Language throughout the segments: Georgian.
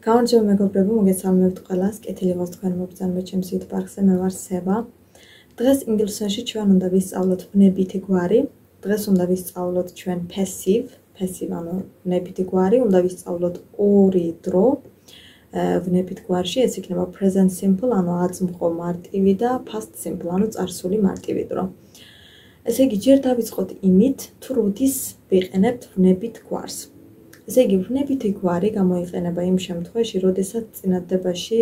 გამარჯობა მეგობრებო, მოგესალმებით ყველას. კეთილი იყოს თქვენ მობრძანებთ ჩემს YouTube არხზე. მე ვარ სევა. დღეს ინგლისურში ჩვენ უნდა ვისწავლოთ ბნებითი გვარი. დღეს უნდა ვისწავლოთ ჩვენ passive ანუ ბნებითი გვარი. უნდა ვისწავლოთ ორი დრო ბნებით გვარში. ეს იქნება present simple, ანუ აწმყო მარტივი და past simple, ანუ წარსული მარტივი დრო. ესე იგი, ჯერ დავიწყოთ იმით, თუ როდის ვიყენებთ ბნებით გვარს. ესე იგი, ბნებითი გვარი გამოიყენება იმ შემთხვევაში, როდესაც წინადადებაში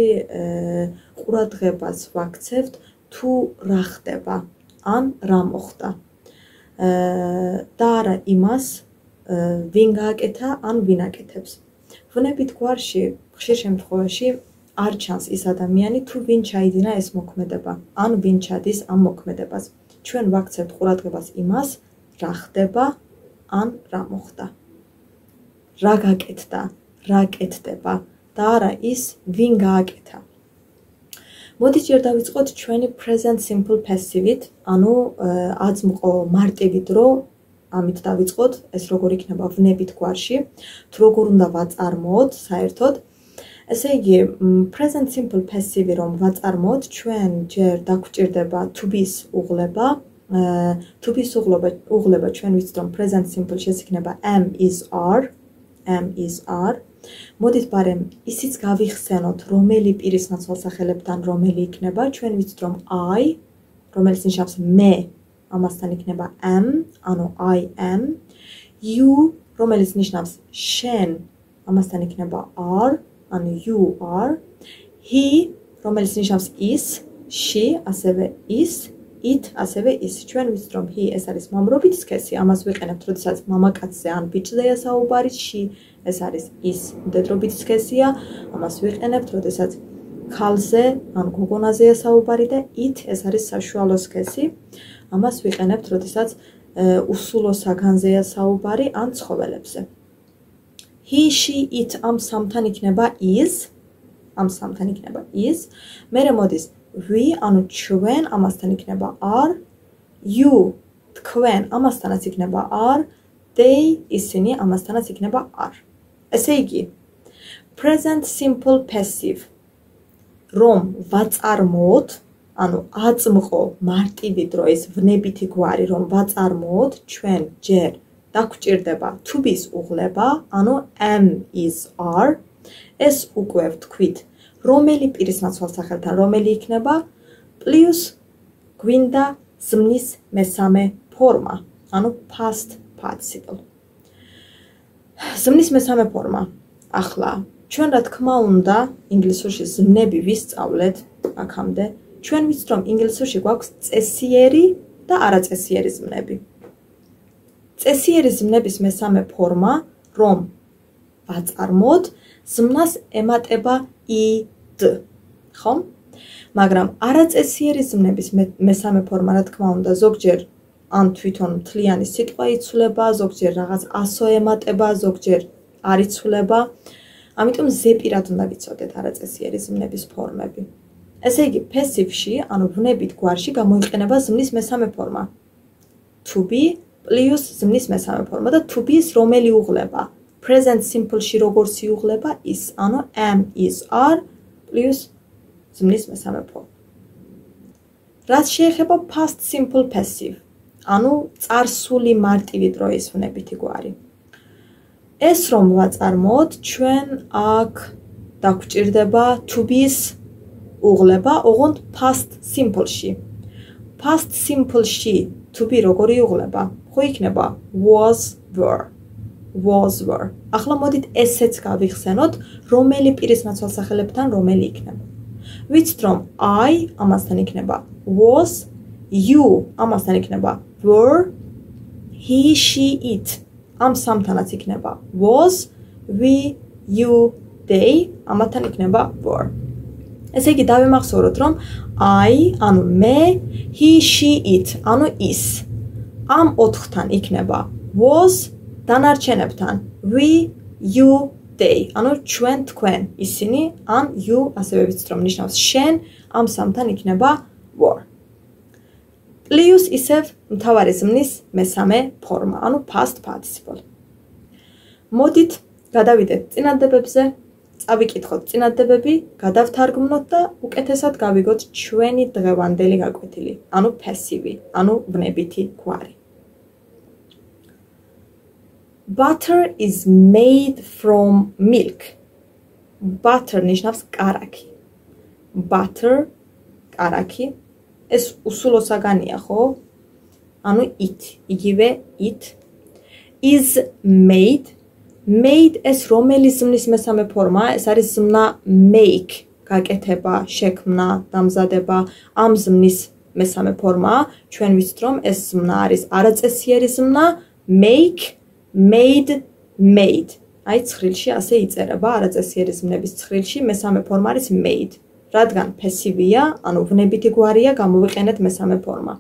ყურადღებას ვაქცევთ, თუ რა ხდება, ან რა მოხდა. და არა იმას, ვინ გააკეთა, ან ვინ აკეთებს. ბნებით გვარში ხშირ შემთხვევაში არ ჩანს ის ადამიანი, თუ ვინ ჩაიდინა ეს მოქმედება, ან ვინ ჩადის ამ მოქმედებას. ჩვენ ვაქცევთ ყურადღებას იმას, რა ხდება, ან რა მოხდა. რა გაკეთდა, რა კეთდება და არა ის, ვინ გააკეთა. მოდით ჯერ დავიწყოთ ჩვენი present simple passive-ით, ანუ აწმყო მარტივი დრო, ამით დავიწყოთ, ეს როგორ იქნება ბნებით გვარში, თუ როგორ უნდა ვაწარმოოთ საერთოდ. ესე იგი, present simple passive რომ ვაწარმოოთ, ჩვენ ჯერ დაგვჭირდება to be-ს უღლება. To be-ს უღლება ჩვენ ვიცით რომ present simple შეიქნება am is are. მოდით ბარემ ისიც გავიხსენოთ, რომელი პირის ნაცვალსახელებთან რომელი იქნება. ჩვენ ვიცით რომ I, რომელიც ნიშნავს მე, ამასთან იქნება am, ანუ I am. You, რომელიც ნიშნავს შენ, ამასთან იქნება are, ანუ you are. He, რომელიც ნიშნავს is, she, ასევე is. It ასევე is. ჩვენ ვიცით რომ he ეს არის მამრობით სქესი, ამას ვიყენებთ, როდესაც მამაკაცზე ან ბიჭზეა საუბარი, she ეს არის is მდედრობით სქესია, ამას ვიყენებთ, როდესაც ქალზე ან გოგონაზეა საუბარი და it ეს არის საშუალო სქესი, ამას ვიყენებთ, როდესაც უსულო საგანზეა საუბარი ან ცხოველებზე. He, she, it ამ სამთან იქნება is, მერე მოდის we, ანუ ჩვენ, ამასთან იქნება are, you, თქვენ, ამასთანაც იქნება are, they, ისინი, ამასთანაც იქნება are. ესე იგი, present simple passive, რომ ვაწარმოოთ, ანუ აწმყო მარტივი დროის ბნებითი გვარი, რომ ვაწარმოოთ, ჩვენ ჯერ დაგვჭირდება to be-ს უღლება, ანუ am is are, ეს უკვე ვთქვით, რომელი პირის ნაცვალსახელთან რომელი იქნება, პლუს გვინდა ზმნის მესამე ფორმა, ანუ past participle. ზმნის მესამე ფორმა. ახლა, ჩვენ რა თქმა უნდა, ინგლისურში ზმნები ვისწავლეთ აქამდე. ჩვენ ვიცით რომ ინგლისურში გვაქვს წესიერი და არაწესიერი ზმნები. წესიერი ზმნების მესამე ფორმა, რომ ვაწარმოოთ, ზმნას ემატება id, ხო? მაგრამ არაწესიერი ზმნების მესამე ფორმა, რა თქმა უნდა, ზოგჯერ ან თვითონ მთლიანი სიტყვა იცვლება, ზოგჯერ რაღაც ასო ემატება, ზოგჯერ არ იცვლება. ამიტომ ზეპირად უნდა ვიცოდეთ არაწესიერი ზმნების ფორმები. ესე იგი, passive-ში, ანუ ბნებით გვარში გამოიყენება ზმნის მესამე ფორმა. To be პლუს ზმნის მესამე ფორმა და to be-ს რომელი უღლება. Present simple-ში როგორც იუღლება is, ანუ am is are პლუს ზმნის მესამე ფორმა. რაც შეეხება past simple passive, ანუ წარსული მარტივი დროის ბნებითი გვარი. ეს რომ ვაწარმოოთ, ჩვენ აქ დაგვჭირდება to be-ს უღლება, ოღონდ past simple-ში. Past simple-ში to be როგორი უღლება? ხო იქნება was, were. ახლა მოდით ესეც გავიხსენოთ, რომელი პირის ნაცვალსახელებთან რომელი იქნება. ვიცით რომ I ამასთან იქნება was, you ამასთან იქნება were, he, she, it ამ სამთანაც იქნება was, we, you, they ამათთან იქნება were. ესე იგი დავიმახსოვროთ რომ I, ანუ მე, he, she, it, ანუ is ამ ოთხთან იქნება was, დანარჩენებთან we, you, they, ანუ ჩვენ, თქვენ, ისინი, ან you, ასევე ვიცით რომ ნიშნავს შენ, ამ სამთან იქნება were. პლუს ისევ მთავარი ზმნის მესამე ფორმა, ანუ past participle. მოდით გადავიდეთ წინადადებებზე. წავიკითხოთ წინადადებები, გადავთარგმნოთ და უკეთესად გავიგოთ ჩვენი დღევანდელი გაკვეთილი, ანუ passive, ანუ ვნებითი გვარი. Butter is made from milk. Butter ნიშნავს კარაქი. Butter, კარაქი. ეს უსულოსაგანია, ხო? ანუ it, იგივე it is made. Made ეს რომელი ზმნის მესამე ფორმაა? ეს არის ზმნა make, გაკეთება, შექმნა, დამზადება. ამ ზმნის მესამე ფორმაა. ჩვენ ვიცით, რომ ეს ზმნა არის არაწესიერი ზმნა make, made, made. აი ცხრილში ასე იწერება არაწესიერი ზმნების ცხრილში მესამე ფორმა არის made. რადგან passive-ია, ანუ ვნებითი გვარია, გამოვიყენეთ მესამე ფორმა.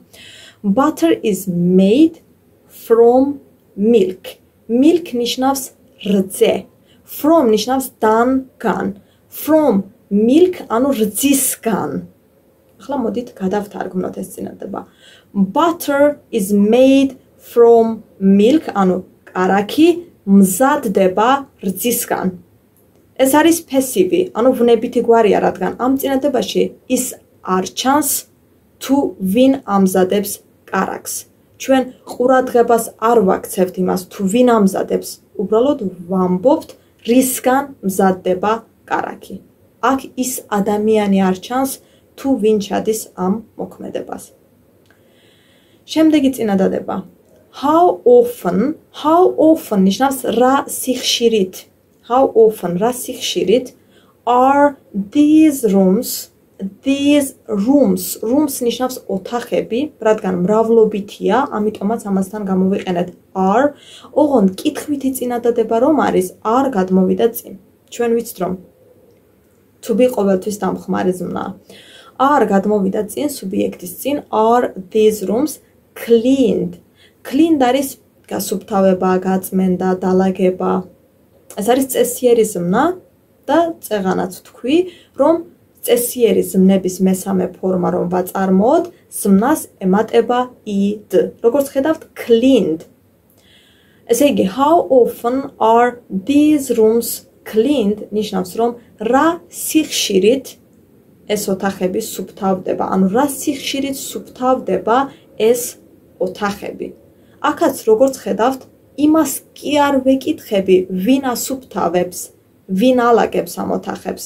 Butter is made from milk. Milk ნიშნავს რძე. From ნიშნავს დან-გან. From milk ანუ რძისგან. ახლა მოდით გადავთარგმნოთ ეს წინადადება. Butter is made from milk ანუ კარაქი მზადდება რძისგან. ეს არის passive, ანუ ვნებითი გვარია, რადგან ამ წინადებაში ის არ ჩანს თუ ვინ ამზადებს კარაქს. ჩვენ ყურადღებას არ ვაქცევთ იმას თუ ვინ ამზადებს, უბრალოდ ვამბობთ რისგან მზადდება კარაქი. აქ ის ადამიანი არ ჩანს თუ ვინ ჩადის ამ მოქმედებას. შემდეგი წინადადება. How often ნიშნავს რა სიხშირით. How often რა სიხშირით are these rooms ნიშნავს ოთახები, რადგან მრავლობითია, ამიტომაც ამასთან გამოვიყენეთ are. ოღონდ კითხვითი წინადადება რომ არის, არ გადმოვიდა წინ. ჩვენ ვიცით რომ to be ყოველთვის დამხმარე ზმნა. არ გადმოვიდა წინ სუბიექტის წინ are these rooms cleaned. Cleaned არის გასუფთავება, გაწმენდა, დალაგება. ეს არის წესიერი ზმნა და წეღანაც თქვი, რომ წესიერი ზმნების მესამე ფორმა რომ ვაწარმოოთ, ზმნას ემატება id. როგორც ხედავთ, cleaned. ესე იგი, how often are these rooms cleaned? ნიშნავს, რომ რა სიხშირით ეს ოთახები სუფთავდება, ანუ რა სიხშირით სუფთავდება ეს ოთახები. აქაც როგორც ხედავთ, იმას კი არ ვეკითხები, ვინ ასუფთავებს, ვინ ალაგებს ამ ოთახებს.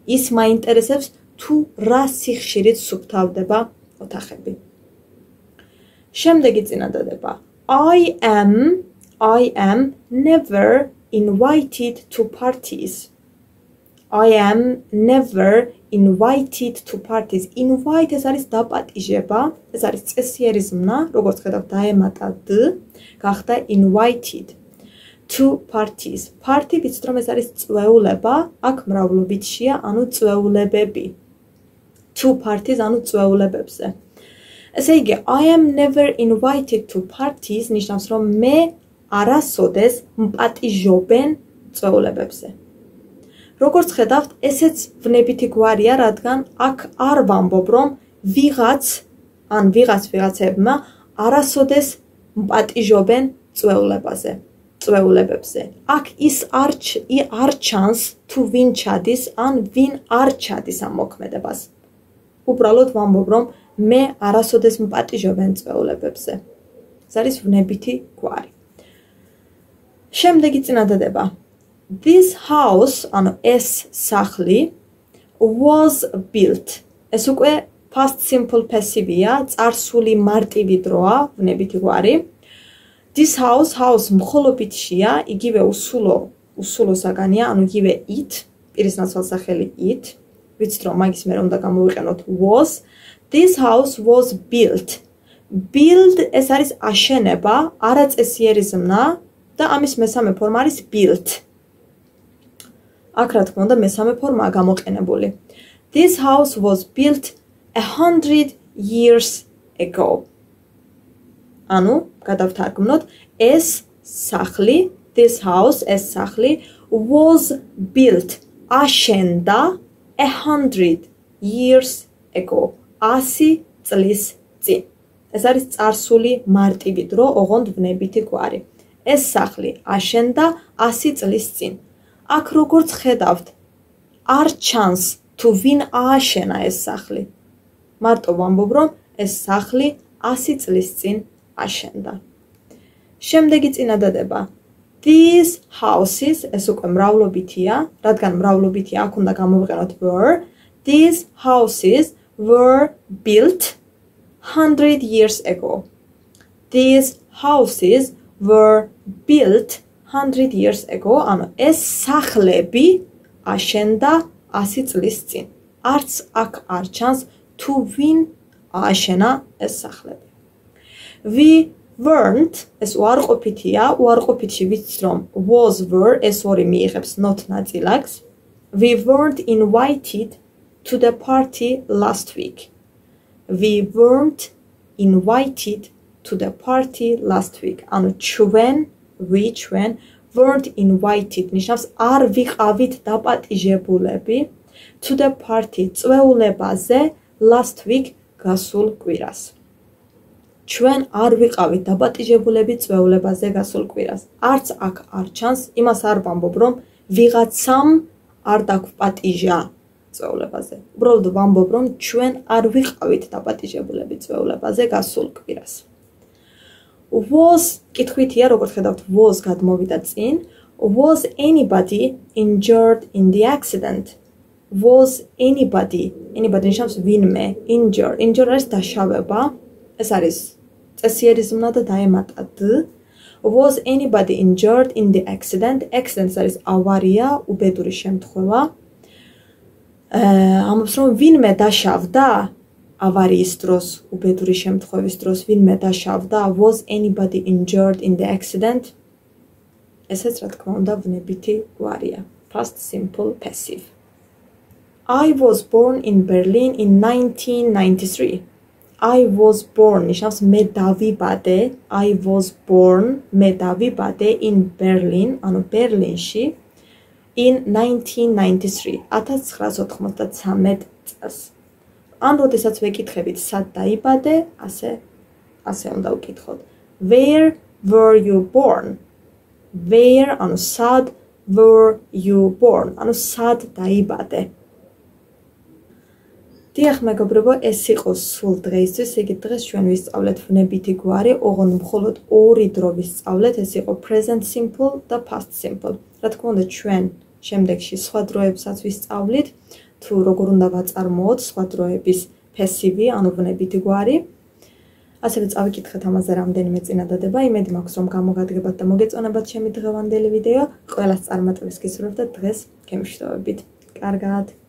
ის მაინტერესებს თუ რა სიხშირით სუფთავდება ოთახები. შემდეგი წინადადება. I am never invited to parties. I am never invited to parties. Invite ეს არის დაპატიჟება, ეს არის წესიერი ზმნა, როგორც ხედავთ, დაემატა d, გახდა invited to parties. Party ვიცით რომ ეს არის წვეულება, აქ მრავლობითშია, ანუ წვეულებები. To parties ანუ წვეულებებზე. ესე იგი, I am never invited to parties ნიშნავს რომ მე არასოდეს მპატიჟობენ წვეულებებზე. როგორც ხედავთ, ესეც ვნებითი გვარია, რადგან აქ არ ვამბობ, რომ ვიღაცებმა არასოდეს მპატიჟობენ წვეულებებზე. აქ ის არ ჩანს თუ ვინ ჩადის, ან ვინ არ ჩადის ამ მოქმედებას. უბრალოდ ვამბობ, რომ მე არასოდეს მპატიჟობენ წვეულებებზე. ეს არის ვნებითი გვარი. შემდეგი წინადადება. This house, ანუ ეს სახლი, was built. ეს უკვე past simple passive-ია, წარსული მარტივი დროა, ვნებითი გვარი. This house მხოლობითშია, იგივე უსულოსაგანია, ანუ იგივე it, პირის ნაცვალსახელი it. ვიცით რომ მაგის მერე უნდა გამოვიყენოთ was. This house was built. Build ეს არის აშენება, არაწესიერი ზმნა და ამის მესამე ფორმა არის built. აქ რა თქმა უნდა მესამე ფორმაა გამოყენებული. This house was built 100 years ago. ანუ გადავთარგმნოთ, ეს სახლი, this house, ეს სახლი was built, აშენდა 100 years ago. 100 წლის წინ. ეს არის წარსული მარტივი დრო, ოღონდ ვნებითი გვარი. ეს სახლი აშენდა 100 წლის წინ. აქ როგორც ხედავთ, არ ჩანს თუ ვინ ააშენა ეს სახლი. მარტო ვამბობ, რომ ეს სახლი 100 წლის წინ აშენდა. შემდეგი წინადადება. These houses, ეს უკვე მრავლობითია, რადგან მრავლობითია, აქ უნდა გამოვიყენოთ were. These houses were built 100 years ago. These houses were built 100 years ago. ანუ ეს სახლები აშენდა 100 წლის წინ. არც აქ არ ჩანს თუ ვინ ააშენა ეს სახლები. We weren't, ეს უარყოფითია, უარყოფითში ვიცით რომ was were, ეს ორი მიიღებს not ნაწილაკს. We weren't invited to the party last week. We weren't invited to the party last week. ანუ ჩვენ weren't invited, ნიშნავს არ ვიყავით დაპატიჟებულები to the party, წვეულებაზე last week, გასულ კვირას. ჩვენ არ ვიყავით დაპატიჟებულები წვეულებაზე გასულ კვირას. არც აქ არ ჩანს, იმას არ ვამბობ, რომ ვიღაცამ არ დაგვპატიჟა წვეულებაზე. უბრალოდ ვამბობ, რომ ჩვენ არ ვიყავით დაპატიჟებულები წვეულებაზე გასულ კვირას. Was კითხვითია, როგორც ხედავთ, was გადმოვიდა წინ. Was anybody injured in the accident? Was anybody ნიშნავს ვინმე, injured არის დაშავება, ეს არის წესიერი ზმნა და დაემატა d. Was anybody injured in the accident? Accident არის ავარია, უბედური შემთხვევა. ამბობს რომ ვინმე დაშავდა ავარიის დროს, უბედური შემთხვევის დროს, ვინმე დაშავდა. Was anybody injured in the accident? ესეც რა თქმა უნდა ვნებითი გვარია. Past simple passive. I was born in Berlin in 1993. I was born, ნიშნავს მე დავიბადე. I was born, მე დავიბადე in Berlin, ანუ ბერლინში in 1993, 1993 წელს. ან როდესაც ვეკითხებით სად დაიბადე, ასე უნდა ვკითხოთ. Where were you born? Where, ანუ სად, were you born? ანუ სად დაიბადე? დიახ, მეგობრებო, ეს იყო სულ დღეისთვის. იგი დღეს ჩვენ ვისწავლეთ ვნებითი გვარი, ოღონდ მხოლოდ ორი დრო ვისწავლეთ, ეს იყო present simple და past simple. რა თქმა უნდა, ჩვენ შემდეგში სხვა დროებსაც ვისწავლით, თუ როგორ უნდა ვაწარმოოთ სხვა დროების passive, ანუ ვნებითი გვარი. ასევე წავიკითხეთ ამაზე რამდენიმე წინადადება. იმედი მაქვს, რომ გამოგადგებათ და მოგეწონებათ ჩემი დღევანდელი ვიდეო. ყველას წარმატებას გისურვებთ და დღეს გემშვიდობებით. კარგად.